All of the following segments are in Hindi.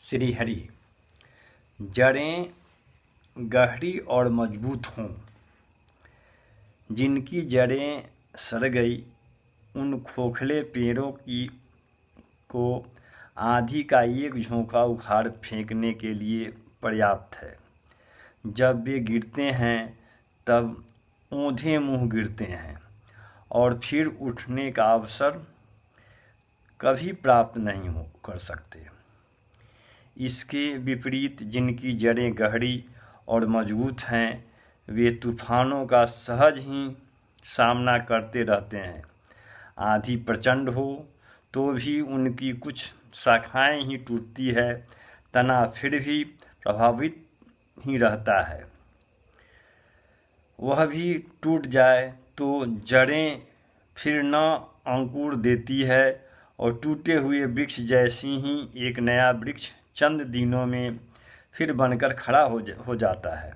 श्री हरि। जड़ें गहरी और मजबूत हों। जिनकी जड़ें सड़ गई उन खोखले पेड़ों को आंधी का एक झोंका उखाड़ फेंकने के लिए पर्याप्त है। जब वे गिरते हैं तब औंधे मुंह गिरते हैं और फिर उठने का अवसर कभी प्राप्त नहीं कर सकते। इसके विपरीत जिनकी जड़ें गहरी और मजबूत हैं वे तूफानों का सहज ही सामना करते रहते हैं। आंधी प्रचंड हो तो भी उनकी कुछ शाखाएं ही टूटती है, तना फिर भी प्रभावित ही रहता है। वह भी टूट जाए तो जड़ें फिर न अंकुर देती है और टूटे हुए वृक्ष जैसी ही एक नया वृक्ष चंद दिनों में फिर बनकर खड़ा हो जाता है।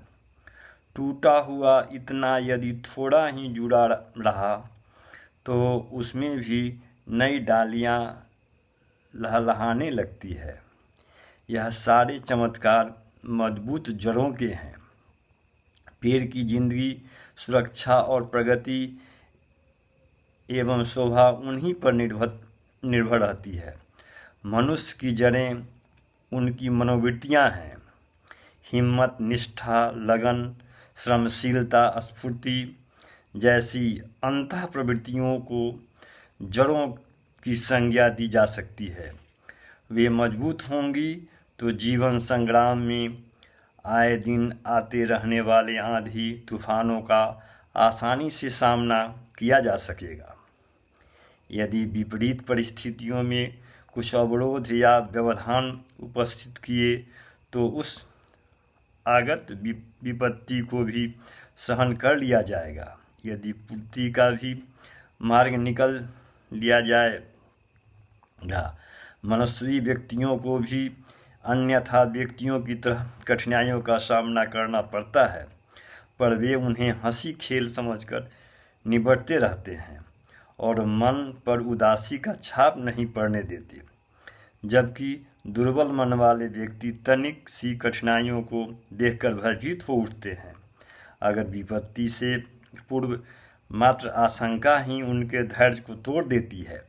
टूटा हुआ इतना यदि थोड़ा ही जुड़ा रहा तो उसमें भी नई डालियां लहलहाने लगती है। यह सारे चमत्कार मजबूत जड़ों के हैं। पेड़ की जिंदगी, सुरक्षा और प्रगति एवं शोभा उन्हीं पर निर्भर रहती है। मनुष्य की जड़ें उनकी मनोवृत्तियाँ हैं। हिम्मत, निष्ठा, लगन, श्रमशीलता, स्फूर्ति जैसी अंतः प्रवृत्तियों को जड़ों की संज्ञा दी जा सकती है। वे मजबूत होंगी तो जीवन संग्राम में आए दिन आते रहने वाले आंधी तूफानों का आसानी से सामना किया जा सकेगा। यदि विपरीत परिस्थितियों में कुछ अवरोध या व्यवधान उपस्थित किए तो उस आगत विपत्ति को भी सहन कर लिया जाएगा। यदि पूर्ति का भी मार्ग निकल लिया जाएगा। मनस्वी व्यक्तियों को भी अन्यथा व्यक्तियों की तरह कठिनाइयों का सामना करना पड़ता है, पर वे उन्हें हंसी खेल समझकर निबटते रहते हैं और मन पर उदासी का छाप नहीं पड़ने देते। जबकि दुर्बल मन वाले व्यक्ति तनिक सी कठिनाइयों को देखकर भयभीत हो उठते हैं। अगर विपत्ति से पूर्व मात्र आशंका ही उनके धैर्य को तोड़ देती है।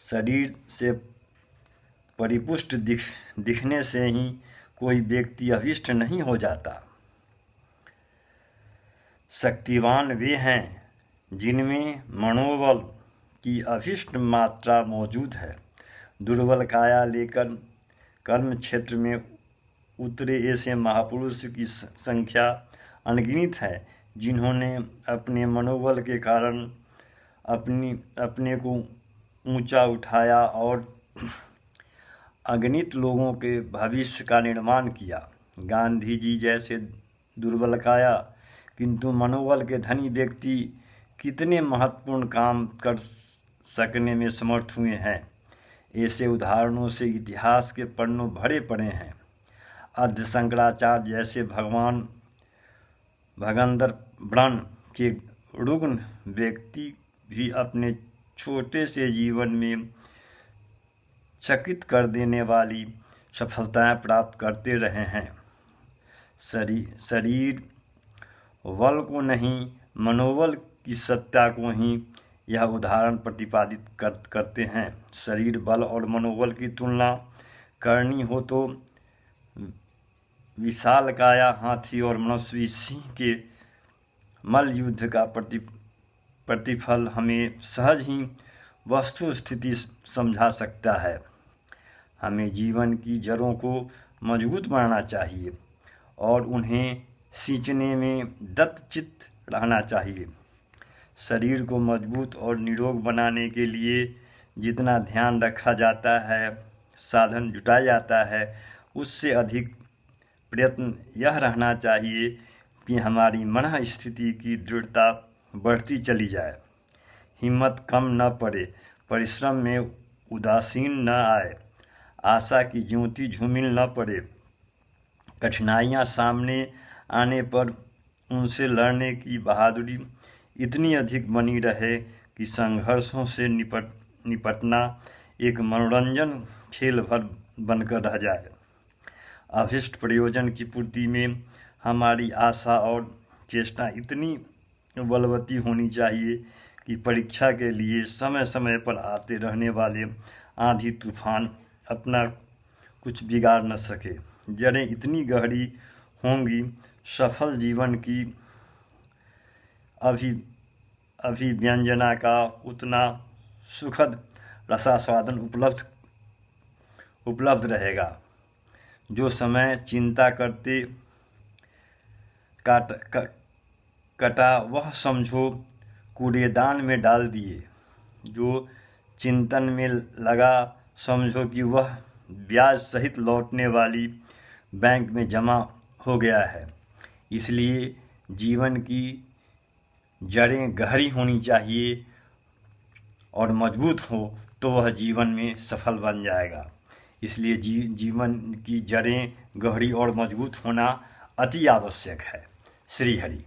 शरीर से परिपुष्ट दिखने से ही कोई व्यक्ति अभिष्ट नहीं हो जाता। शक्तिवान वे हैं जिनमें मनोबल की अभिष्ट मात्रा मौजूद है। दुर्बल काया लेकर कर्म क्षेत्र में उतरे ऐसे महापुरुष की संख्या अनगिनत है, जिन्होंने अपने मनोबल के कारण अपने को ऊंचा उठाया और अगणित लोगों के भविष्य का निर्माण किया। गांधी जी जैसे दुर्बल काया किंतु मनोबल के धनी व्यक्ति कितने महत्वपूर्ण काम कर सकने में समर्थ हुए हैं। ऐसे उदाहरणों से इतिहास के पन्नों भरे पड़े हैं। अद्य शंकराचार्य जैसे भगंदर व्रण के रुग्ण व्यक्ति भी अपने छोटे से जीवन में चकित कर देने वाली सफलताएं प्राप्त करते रहे हैं। शरीर बल को नहीं, मनोबल की सत्ता को ही यह उदाहरण प्रतिपादित करते हैं। शरीर बल और मनोबल की तुलना करनी हो तो विशालकाया हाथी और मनस्वी सिंह के मल्ल युद्ध का प्रतिफल हमें सहज ही वस्तु स्थिति समझा सकता है। हमें जीवन की जड़ों को मजबूत बनाना चाहिए और उन्हें सींचने में दत्तचित्त रहना चाहिए। शरीर को मजबूत और निरोग बनाने के लिए जितना ध्यान रखा जाता है, साधन जुटाया जाता है, उससे अधिक प्रयत्न यह रहना चाहिए कि हमारी मन स्थिति की दृढ़ता बढ़ती चली जाए। हिम्मत कम न पड़े, परिश्रम में उदासीन न आए, आशा की ज्योति झूमिल न पड़े। कठिनाइयाँ सामने आने पर उनसे लड़ने की बहादुरी इतनी अधिक बनी रहे कि संघर्षों से निपटना एक मनोरंजन खेल भर बनकर रह जाए। अभिष्ट प्रयोजन की पूर्ति में हमारी आशा और चेष्टा इतनी बलवती होनी चाहिए कि परीक्षा के लिए समय समय पर आते रहने वाले आंधी तूफान अपना कुछ बिगाड़ न सके। जड़ें इतनी गहरी होंगी, सफल जीवन की अभिव्यंजना का उतना सुखद रसास्वादन उपलब्ध रहेगा। जो समय चिंता करते कटा वह समझो कूड़ेदान में डाल दिए। जो चिंतन में लगा समझो कि वह ब्याज सहित लौटने वाली बैंक में जमा हो गया है। इसलिए जीवन की जड़ें गहरी होनी चाहिए और मजबूत हो तो वह जीवन में सफल बन जाएगा। इसलिए जीवन की जड़ें गहरी और मजबूत होना अति आवश्यक है। श्री हरि।